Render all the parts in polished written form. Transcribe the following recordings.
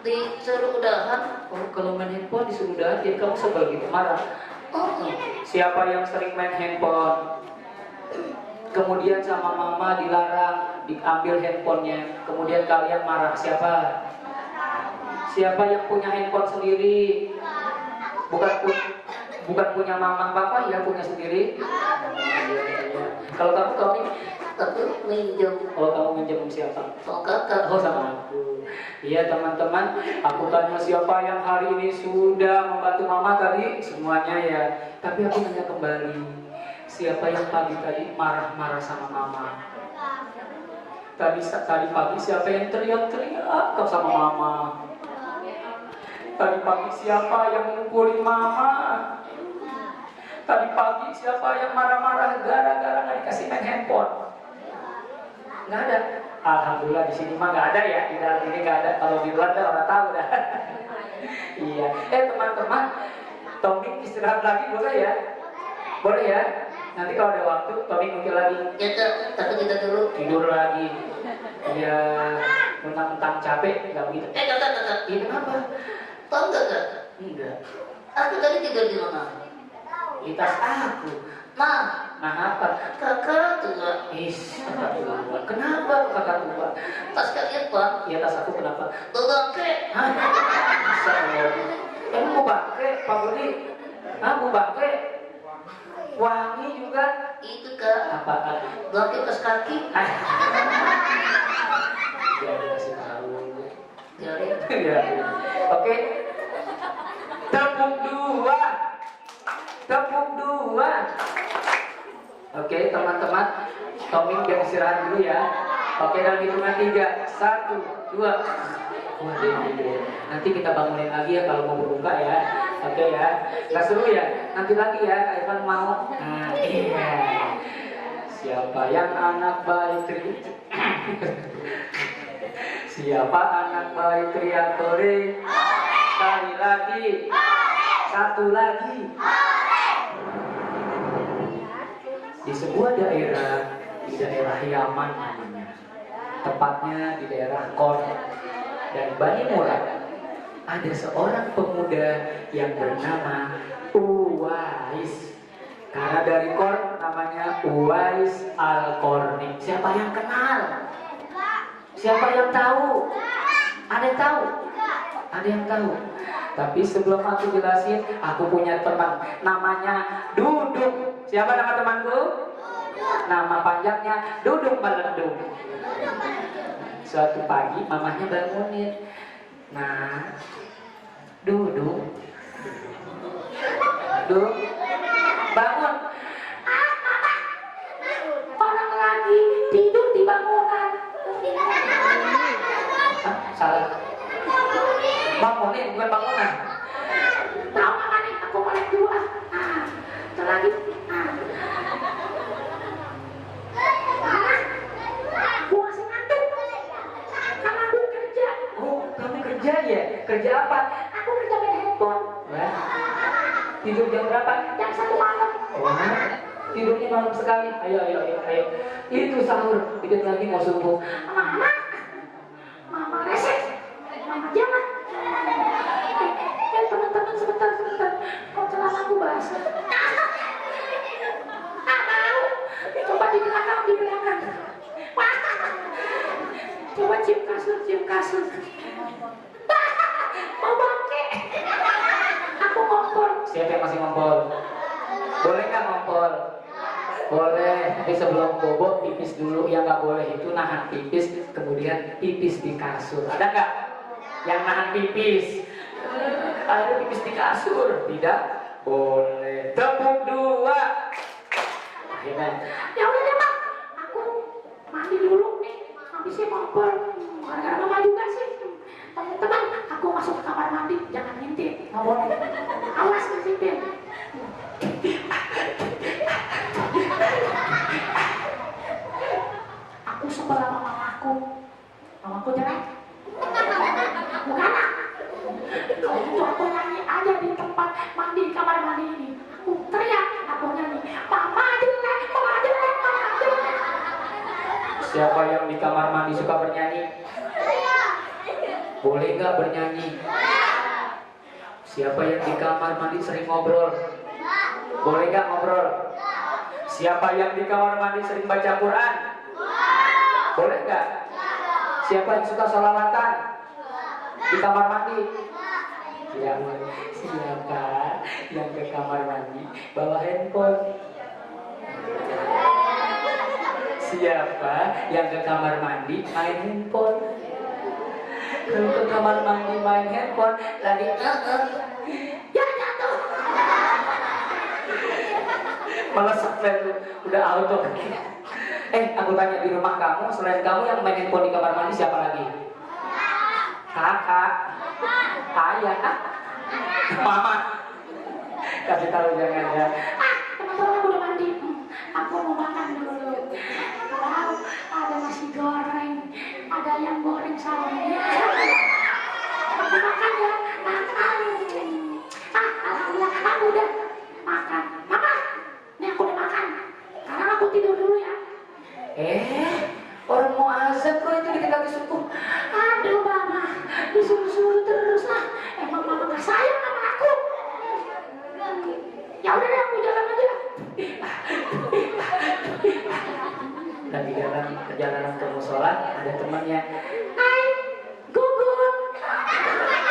disuruh udahan. Oh, kalau main handphone disuruh udahan, jadi kamu sebel gitu, marah. Oh, Siapa yang sering main handphone, kemudian sama mama dilarang diambil handphonenya, kemudian kalian marah, siapa? Siapa yang punya handphone sendiri? Bukan punya mama papa ya, punya sendiri. Kalau kamu Tommy, tapi minjem. kalau kamu minjem siapa? Oh, kakak. Oh, sama aku. Iya teman-teman, aku tanya siapa yang hari ini sudah membantu mama tadi, semuanya ya. Tapi aku tanya kembali, siapa yang pagi tadi marah-marah sama mama? Tadi pagi siapa yang teriak-teriak sama mama? Tadi pagi siapa yang memukuli mama? Tadi pagi siapa yang marah-marah gara-gara nggak dikasih main handphone? Nggak ada. Alhamdulillah di sini mah nggak ada ya. Di dalam ini nggak ada. Kalau di luar orang tahu dah. Iya. Teman-teman, Tommy istirahat lagi boleh ya? Boleh ya? Nanti kalau ada waktu, Tommy muncul lagi. Ya kak, tapi kita dulu Tidur lagi. Ya, mentang-mentang capek nggak begitu. kakak. Ini kenapa? Tahu nggak kak? Enggak. Aku tadi tidur di mana? Di tas aku. Nah, Nah apa? kakak tua. Kakak tua. Kenapa kakak tua? Pas kalian pak, Ya tas aku kenapa? bangke. Hah? Masa Allah? Emang mau bangke, Pak Budi? Hah, mau bangke? Wangi juga? Itu kak, Apaan? bangke pas kaki. Ah. Ya, dikasih tahu. Jadi, Ya. Oke. Tepuk dua. Tepuk dua. Oke, teman-teman. Tommy biar istirahat dulu ya. Oke, dalam hitungan 3. 1, 2. Waduh, nanti kita bangunin lagi ya kalau mau berbuka ya. Oke ya. Gak seru ya? Nanti lagi ya, Kak Ivan mau. Nah, iya. Siapa yang anak baik Siapa anak baik teriak hore? Sekali lagi. Satu lagi. Di sebuah daerah, di daerah Yaman namanya, tepatnya di daerah Kor dan Bani Murad, ada seorang pemuda yang bernama Uwais. Karena dari Kor namanya Uwais Al-Qarni. Siapa yang kenal? Siapa yang tahu? Ada yang tahu? Ada yang tahu? Tapi sebelum aku jelasin, aku punya teman namanya Duduk. Siapa nama temanku? Nama panjangnya Duduk Meleduk. Suatu pagi mamahnya bangunin. Nah, Duduk, Duduk, bangun. Orang lagi tidur di bangunan. Salah. Bangunin bukan bangunan. Tahu apa nih? Aku melek dulu ah. Itu lagi. Aku masih ngantuk. Karena aku kerja. Oh, kamu kerja ya? Kerja apa? Aku kerja main handphone. Wah. Tidur jam berapa? Jam 1 malam. Wah. Tidurnya malam sekali. Ayo. Itu sahur. Dikit lagi mau subuh. Mama resek. Mama jangan. Teman-teman sebentar. Kok celana aku basah? Mau. Coba di belakang. Coba cium kasur. Mau bangke. Aku ngompol. Siapa yang masih ngompol? Boleh nggak ngompol? Boleh. Tapi sebelum bobo pipis dulu. Yang nggak boleh itu nahan pipis, kemudian pipis di kasur. Ada nggak yang nahan pipis? Akhirnya pipis di kasur. Tidak boleh. Tepuk dua. Akhirnya. Ya udah deh Mak. Aku mandi dulu nih. Habisnya ngompol. Gara-gara mama juga sih. Teman-teman, aku masuk ke kamar mandi. Jangan ngintip. Nggak boleh. Awas ngintipin. Aku sebel sama mamaku. Mamaku jelek. Aku galak. Kalau gitu aku nyanyi aja di tempat mandi, kamar mandi ini. Aku teriak, aku nyanyi. Mama jelek. Siapa yang di kamar mandi suka bernyanyi? Boleh nggak bernyanyi? Siapa yang di kamar mandi sering ngobrol? Boleh nggak ngobrol? Siapa yang di kamar mandi sering baca Quran? Boleh nggak? Siapa yang suka sholawatan di kamar mandi? Tidak boleh. Siapa yang ke kamar mandi bawa handphone? Siapa yang ke kamar mandi main handphone? Kalau ke kamar mandi main handphone lagi ya jatuh. Melesat itu udah auto. Aku tanya, di rumah kamu selain kamu yang main handphone di kamar mandi siapa lagi? Kakak, ayah, mama. Kasih tahu jangan ya. Teman-teman aku udah mandi. Aku mau makan dulu. Wow, ada nasi goreng, ada yang goreng sawi. Aku makan ya, makan. Alhamdulillah, aku udah makan. Mama, ini aku udah makan. Sekarang aku tidur dulu ya. Orang mau azan kok itu kita lagi subuh. Aduh mama, disuruh-suruh terus lah. Emang mama gak sayang sama aku? Ya udah deh, aku jalan aja. Lagi dalam perjalanan ke musola ada temannya. Hai, Gugun.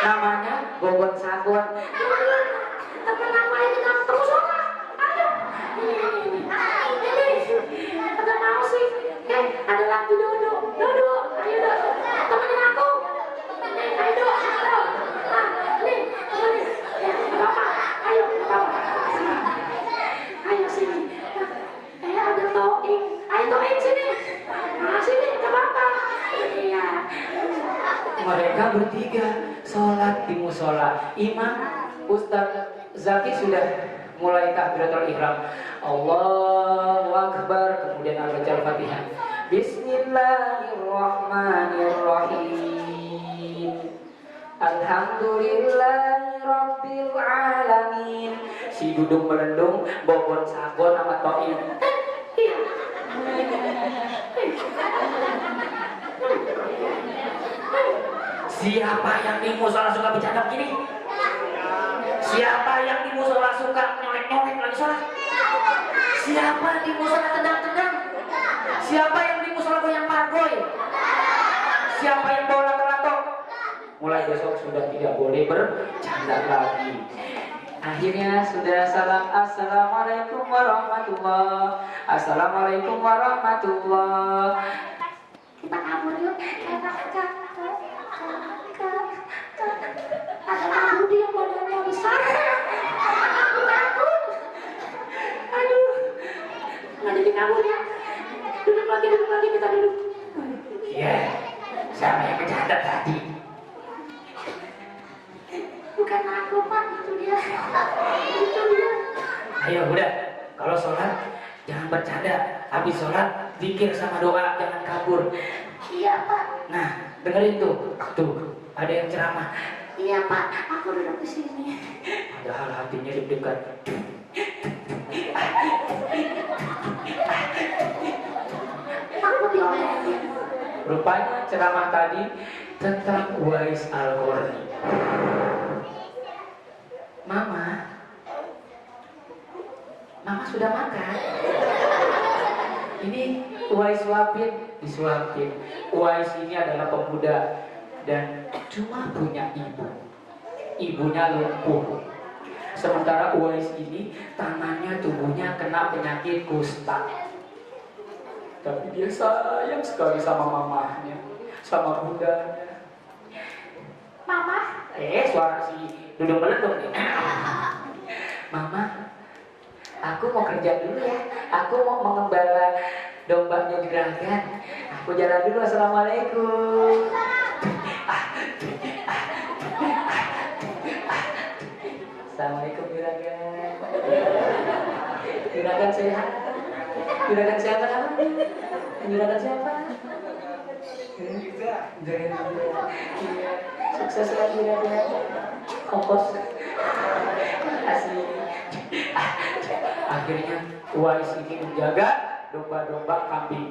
Namanya Gogon Sagon. Temen apa itu kan terus sholat. Ayo. Ini. Agak mau sih. Ada lagi Dodo. Dodo, ayo Dodo. Temenin aku. Ayo Dodo. Nih, temenin. Papa, ayo Papa. Ayo sini. Ada Toing. Ayo Toing sini. Sini ke Papa. Iya. Mereka bertiga sholat di musola. Imam Ustadz Zaki sudah mulai takbiratul ihram. Allahu Akbar, kemudian al-baca al-Fatihah. Bismillahirrahmanirrahim. Alhamdulillahirabbil alamin. Si Dudung melendung, Bogon Sagon sama Toim. Iya. Siapa yang di musola suka bercanda begini? Siapa yang di musola suka nyolek-nyolek lagi sholat? Siapa di musola tendang-tendang? Siapa yang di musola goyang pargoy? Siapa yang bawa lato-lato? Mulai besok sudah tidak boleh bercanda lagi. Akhirnya sudah salam. Assalamualaikum warahmatullah. Assalamualaikum warahmatullah. Kita kabur yuk. Ada Mahmudi yang badannya besar. Aku takut. Aduh. Nggak jadi kabur ya. Duduk lagi kita duduk. Iya, siapa yang bercanda tadi? Bukan aku Pak, itu dia. Itu dia. Ayo udah, kalau sholat jangan bercanda. Habis sholat zikir sama doa, jangan kabur. Iya Pak. Nah, dengerin tuh, ada yang ceramah. Iya Pak, aku duduk di sini. Padahal hatinya deg-degan. Aku diomelin. Rupanya ceramah tadi tentang Uwais Al-Qarni. Mama sudah makan. Ini Uwais suapin, disuapin. Uwais ini adalah pemuda dan cuma punya ibu. Ibunya lumpuh. Sementara Uwais ini tangannya, tubuhnya kena penyakit kusta. Tapi dia sayang sekali sama mamahnya, sama bundanya. Mama, Suara si Dudung melendung nih. Mama, aku mau kerja dulu ya. Aku mau mengembala dombanya juragan. Aku jalan dulu. Assalamualaikum. Assalamualaikum juragan. Juragan sehat. Juragan siapa namanya? Juragan siapa? Juragan. Iya. Sukses ya juragan. Ongkos. Asli. Akhirnya Uwais ini menjaga domba-domba kambing.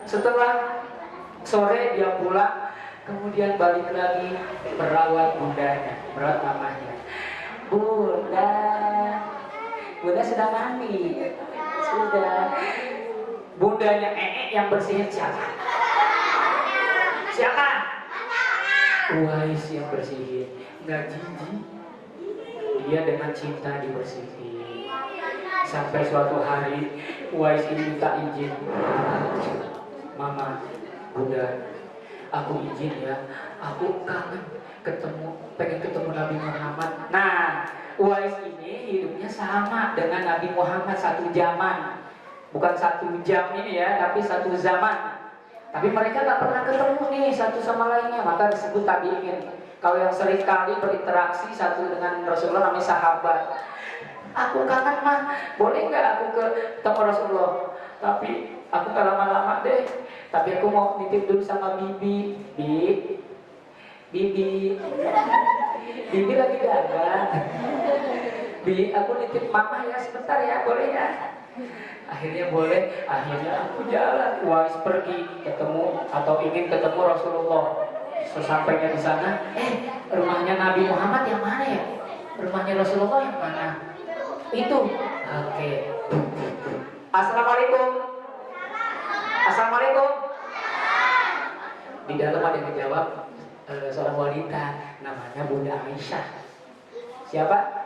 Setelah sore dia pulang, Kemudian balik lagi merawat bundanya, merawat mamanya. Bunda, bunda sudah mandi. Sudah. Bundanya yang bersihin siapa? Siapa? Uwais yang bersihin. Nggak jijik. Dia dengan cinta dibersihin. Sampai suatu hari Uwais ini minta izin. Mama, bunda, aku izin ya. Aku kangen pengen ketemu Nabi Muhammad. Nah, Uwais ini hidupnya sama dengan Nabi Muhammad satu zaman. Bukan satu jam ini ya, tapi satu zaman. Tapi mereka gak pernah ketemu nih satu sama lainnya, maka disebut tabi'in. Kalau yang sering kali berinteraksi satu dengan Rasulullah namanya sahabat. Aku kangen mah, boleh nggak aku ketemu Rasulullah? Tapi aku gak lama-lama deh. Tapi aku mau nitip dulu sama Bibi. Bibi lagi dagang. Bi, aku nitip mama ya sebentar ya, boleh ya? Akhirnya boleh, akhirnya aku jalan. Uwais pergi ketemu atau ingin ketemu Rasulullah. Sesampainya di sana, rumahnya Nabi Muhammad yang mana ya? Rumahnya Rasulullah yang mana? Itu. Oke. Assalamualaikum. Assalamualaikum. Di dalam ada yang menjawab seorang wanita namanya Bunda Aisyah. Siapa?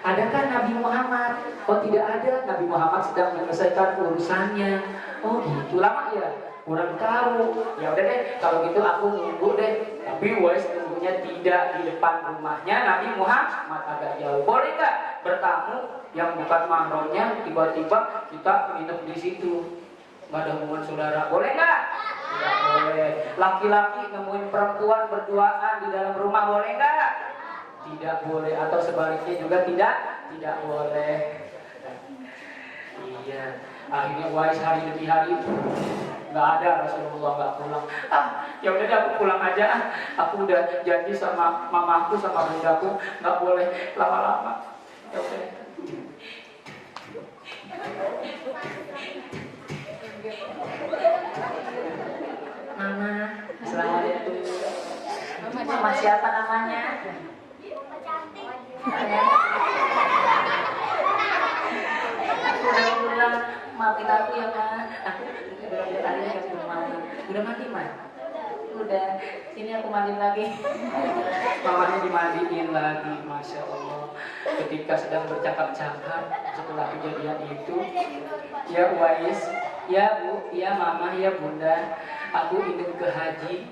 Adakah Nabi Muhammad? Oh tidak ada, Nabi Muhammad sedang menyelesaikan urusannya. Oh gitu, lama ya? Kurang tahu. Ya udah deh, kalau gitu aku nunggu deh. Tapi Uwais nunggunya tidak di depan rumahnya Nabi Muhammad, agak jauh. Boleh nggak bertamu yang bukan mahramnya tiba-tiba kita nginep di situ? Nggak ada hubungan saudara, boleh nggak? Tidak boleh. Laki-laki nemuin perempuan berduaan di dalam rumah, boleh nggak? Tidak boleh, atau sebaliknya juga tidak boleh. Iya, akhirnya Uwais hari demi hari nggak ada, Rasulullah nggak pulang. Ya udah deh, aku pulang aja. Aku udah janji sama mamaku sama bundaku nggak boleh lama-lama. Ya udah. Mama, assalamualaikum. Mama siapa namanya? Aku udah maafin aku ya Ma. Aku udah mandi Ma. Udah, sini aku mandiin lagi. Mamanya dimandiin lagi, masya Allah. Ketika sedang bercakap-cakap setelah kejadian itu, ya Uwais, ya Bu, ya Mama, ya Bunda, aku ingin ke haji.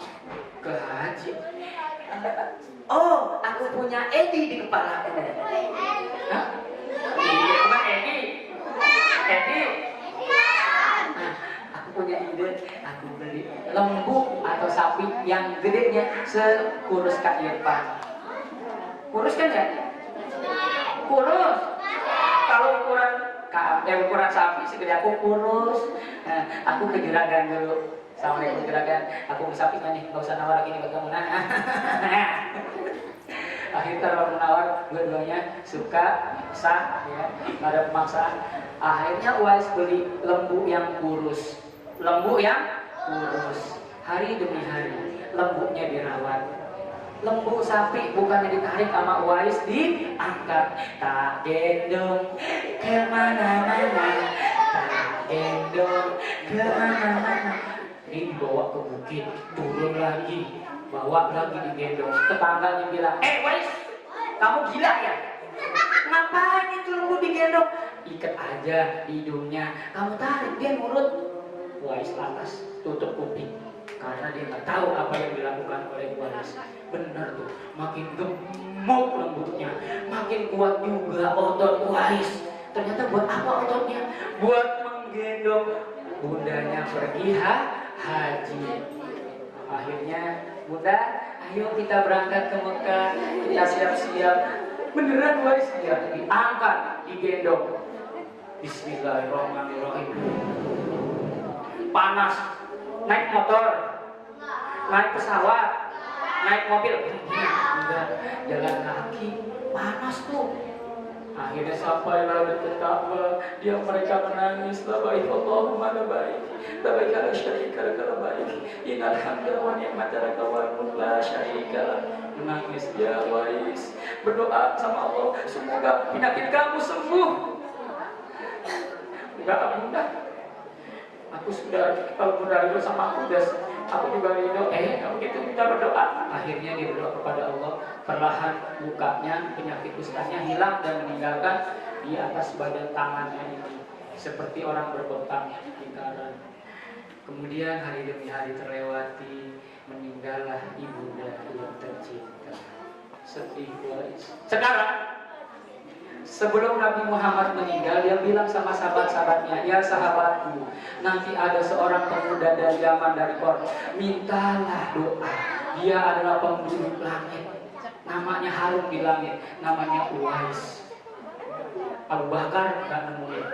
Oh, aku punya Edi di kepalaku. Hah? Iya, bukan Edi. Nah, aku punya ide. Aku beli lembu atau sapi yang gedenya sekurus Kak Irfan. Kurus kan ya? Kurus. Kalau ukuran sapi segede aku kurus. Nah, aku ke juragan dulu. Assalamualaikum juragan. Aku ke sapi nih, nggak usah nawar lagi nih buat kamu. Akhirnya terlalu menawar, dua-duanya suka, sah, ya, nggak ada pemaksaan. Akhirnya Uwais beli lembu yang kurus. Hari demi hari, lembunya dirawat. Lembu sapi bukannya ditarik sama Uwais, diangkat. Tak gendong kemana-mana, tak gendong kemana-mana. Ini dibawa ke bukit, turun lagi, bawa lagi digendong. Tetangganya bilang, Uwais, kamu gila ya? Ngapain itu lembu digendong? Ikat aja hidungnya, kamu tarik, dia nurut. Uwais lantas tutup kuping, karena dia nggak tahu apa yang dilakukan oleh Uwais. Benar tuh, makin gemuk lembutnya, makin kuat juga otot Uwais. Ternyata buat apa ototnya? Buat menggendong bundanya pergi haji. Akhirnya, Bunda, ayo kita berangkat ke Mekah, kita siap-siap. Beneran Uwais, dia diangkat, digendong. Bismillahirrahmanirrahim. Panas, naik motor, naik pesawat, naik mobil, enggak, jalan kaki, panas tuh. Akhirnya sampailah dekat Ka'bah, dia mereka menangis, labaik Allahumma labaik, labaik la syarika lak labaik, innal hamda wa ni'mata lak wal mulk la syarika lak. Menangis dia Uwais, berdoa sama Allah, semoga penyakit kamu sembuh. Enggak bunda, aku sudah, kalau bunda ridho sama aku juga ridho. Kamu gitu kita berdoa. Akhirnya dia berdoa kepada Allah, perlahan lukanya, penyakit kustanya hilang dan meninggalkan di atas badan tangannya ini, seperti orang berbentang lingkaran. Kemudian hari demi hari terlewati, meninggallah ibunda yang tercinta. Sedih Uwais. Sekarang sebelum Nabi Muhammad meninggal, dia bilang sama sahabat-sahabatnya, ya sahabatku, nanti ada seorang pemuda dari Yaman, dari Quraisy, mintalah doa. Dia adalah penduduk langit, namanya harum di langit, namanya Uwais. Abu Bakar gak nemuin,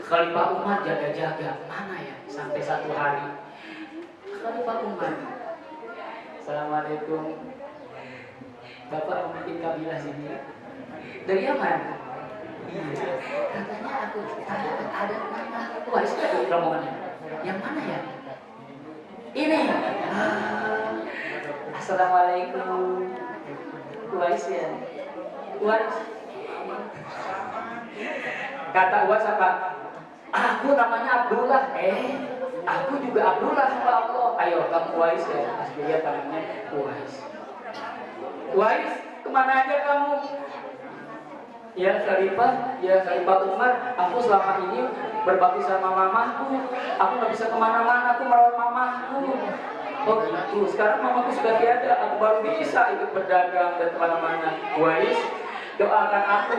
Khalifah Umar jaga-jaga, mana ya, sampai satu hari Khalifah Umar, Assalamualaikum, Bapak memimpin kabilah sini dari Yaman. Katanya aku ada nama Uwais di rombongannya. Yang mana ya? Ini. Assalamualaikum. Uwais ya. Uwais. Kata Uwais apa? Aku namanya Abdullah. Aku juga Abdullah ya Allah. Ayo kamu Uwais ya. Pas dia tangannya Uwais. Uwais, kemana aja kamu? Ya Khalifah Umar, aku selama ini berbakti sama mamaku. Aku nggak bisa kemana-mana, aku merawat mamaku. Oh gitu, sekarang mamaku sudah tiada, aku baru bisa ikut berdagang dan kemana-mana. Uwais, doakan aku.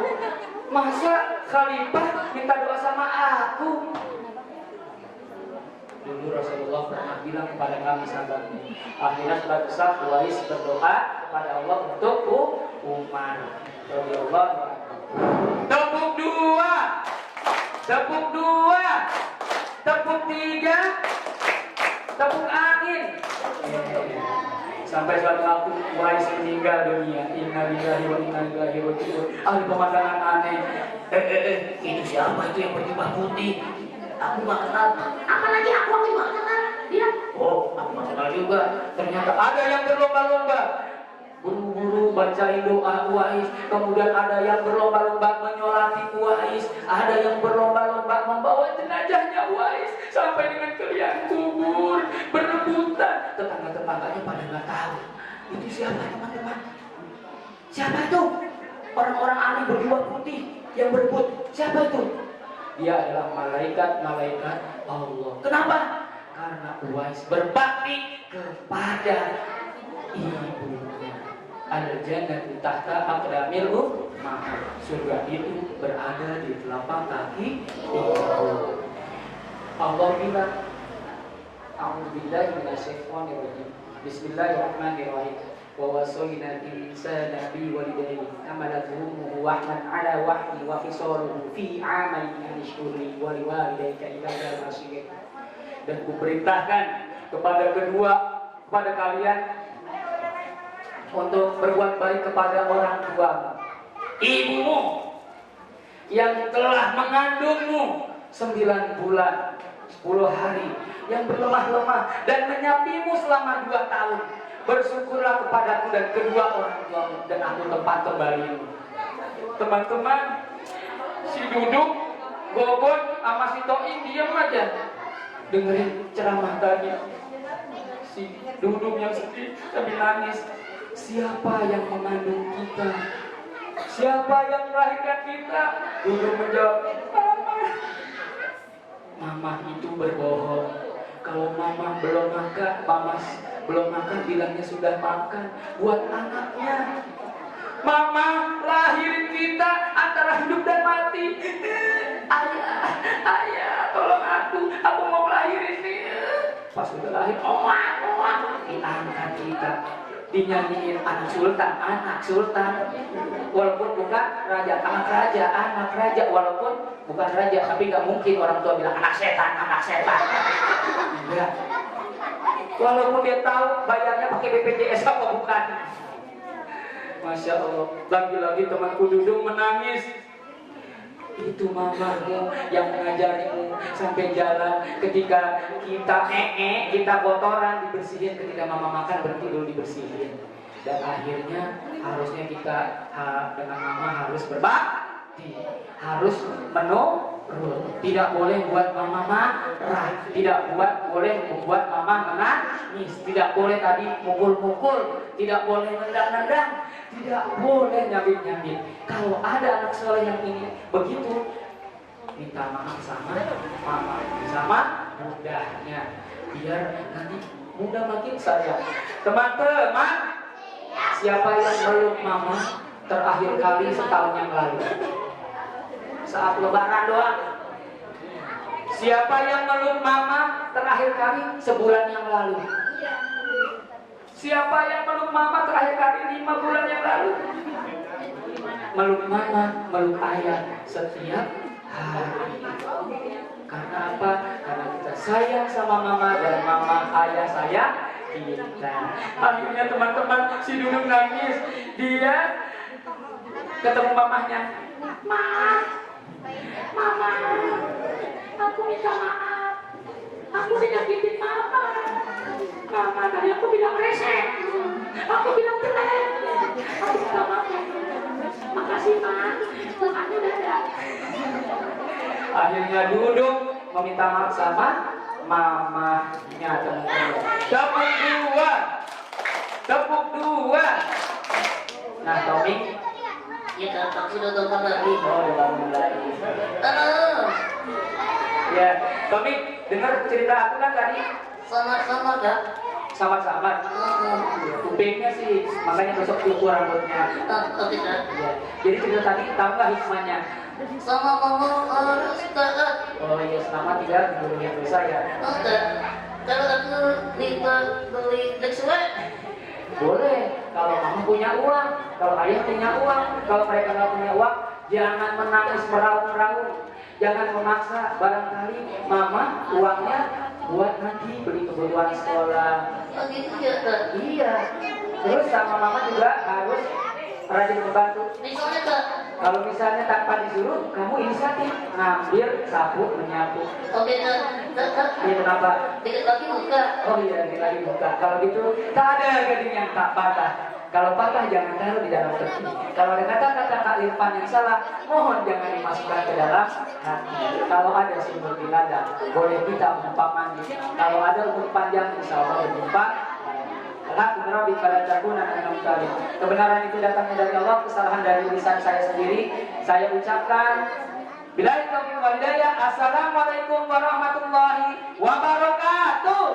Masa Khalifah minta doa sama aku? Dulu Rasulullah pernah bilang kepada kami sahabatnya. Akhirnya setelah besar, Uwais berdoa kepada Allah untuk Umar. Radhiyallahu. Tepuk dua, tepuk dua, tepuk tiga, tepuk angin. Sampai suatu waktu Uwais meninggal dunia. Innalillahi wa inna ilaihi raji'un. Ada pemandangan aneh. Itu siapa itu yang berjubah putih? Aku gak kenal. Apalagi aku gak kenal dia. Oh, aku gak kenal juga. Ternyata ada yang berlomba-lomba, buru-buru bacain doa Uwais. Kemudian ada yang berlomba-lomba menyolati Uwais. Ada yang berlomba-lomba membawa jenazahnya Uwais sampai dengan ke liang kubur, berebutan. Tetangga-tetangganya pada nggak tahu itu siapa teman-teman. Siapa itu? Orang-orang aneh berjubah putih yang berebut. Siapa itu? Dia adalah malaikat-malaikat Allah. Kenapa? Karena Uwais berbakti kepada ibunya. Al-jannatu tahta aqdamil ummah. Surga itu berada di telapak kaki ibu. Allah bilang, A'udzubillahi minasyaitonir rajim. Bismillahirrahmanirrahim. Wa wasaina al-insana biwalidayhi hamalathu ummuhu wahnan ala wahni wa fisaluhu fi 'amain an ishkurli wa liwalidayka idza masih. Dan kuperintahkan kepada kalian untuk berbuat baik kepada orang tuamu, ibumu yang telah mengandungmu 9 bulan 10 hari, yang berlemah-lemah dan menyapimu selama 2 tahun. Bersyukurlah kepadaku dan kedua orang tuamu, dan aku tempat kembalimu. Teman-teman, si Duduk, Bobot, sama si Toim diam aja dengerin ceramah tadi. Si Duduk yang sedih sambil nangis. Siapa yang mengandung kita? Siapa yang melahirkan kita? Duduk menjawab, Mama. Mama itu berbohong. Kalau Mama belum makan, bilangnya sudah makan buat anaknya. Mama lahirin kita antara hidup dan mati. Ayah, tolong aku mau lahirin dia. Pas udah lahir, diangkat kita, dinyanyiin anak sultan, walaupun bukan raja, anak raja, walaupun bukan raja, tapi nggak mungkin orang tua bilang anak setan. Enggak. Walaupun dia tahu bayarnya pakai BPJS apa bukan. Masya Allah. Lagi-lagi temanku Dudung menangis. Itu mamamu yang mengajarimu sampai jalan. Ketika kita kita kotoran dibersihin, ketika mama makan berhenti dulu dibersihin. Dan akhirnya harusnya kita dengan mama harus berbakti, harus menurut. Tidak boleh buat mama marah, tidak boleh membuat mama menangis, tidak boleh tadi mukul-mukul, tidak boleh nendang-nendang, tidak boleh nyabit-nyabit. Kalau ada anak soleh yang ini begitu, minta maaf sama mama, sama mudahnya, biar nanti mudah makin sayang. Teman-teman, siapa yang meluk mama terakhir kali setahun yang lalu? Saat lebaran doang. Siapa yang meluk mama terakhir kali sebulan yang lalu? Siapa yang meluk mama terakhir kali 5 bulan yang lalu? Meluk mama, meluk ayah setiap hari. Karena apa? Karena kita sayang sama mama dan mama ayah sayang kita. Akhirnya teman-teman, si Dudung nangis. Dia ketemu mamahnya. Mama, aku minta maaf. Aku dinyakitin mama. Mama, tadi aku bilang resek. Aku bilang jelek. Aku minta maaf. Makasih, Ma. Makanya dadah. Akhirnya Dudung meminta maaf sama mamahnya, teman-teman. Tepuk dua. Nah, Tommy. Ya kan, aku udah gampang lagi. Oh, udah bangun lagi. Halo. Ya, Tommy, dengar cerita aku kan tadi Sama-sama, Kak. sama-sama. Kupingnya sih, makanya besok cukur rambutnya. Oke, Kak. Ya. Jadi cerita tadi tahu nggak hikmahnya? Sama mama harus taat. Oh iya, selama tidak mengurangi dosa ya. Oke. Kalau aku minta beli Lexway, Boleh, kalau kamu punya uang, kalau ayah punya uang, kalau mereka nggak punya uang, jangan menangis meraung-raung, jangan memaksa. Barangkali mama uangnya buat nanti beli kebutuhan sekolah. oh gitu ya, Kak. Iya. Terus sama mama juga harus rajin membantu. Misalnya, Kak. Kalau misalnya tanpa disuruh, kamu inisiatif ngambil sapu menyapu. Oke, Kak. Kak, Iya, kenapa? dikit lagi buka. Oh iya, ini lagi buka. Kalau gitu, tak ada gading yang tak patah. Kalau patah jangan taruh di dalam peti. Kalau ada kata-kata Kak Irfan yang salah, mohon jangan dimasukkan ke dalam hati. Kalau ada sumber di ladang, boleh kita menumpang mandi. Kalau ada umur panjang, insya Allah berjumpa. Kebenaran itu datangnya dari Allah, kesalahan dari lisan saya sendiri. Saya ucapkan billahi taufiq wal hidayah. Assalamualaikum warahmatullahi wabarakatuh.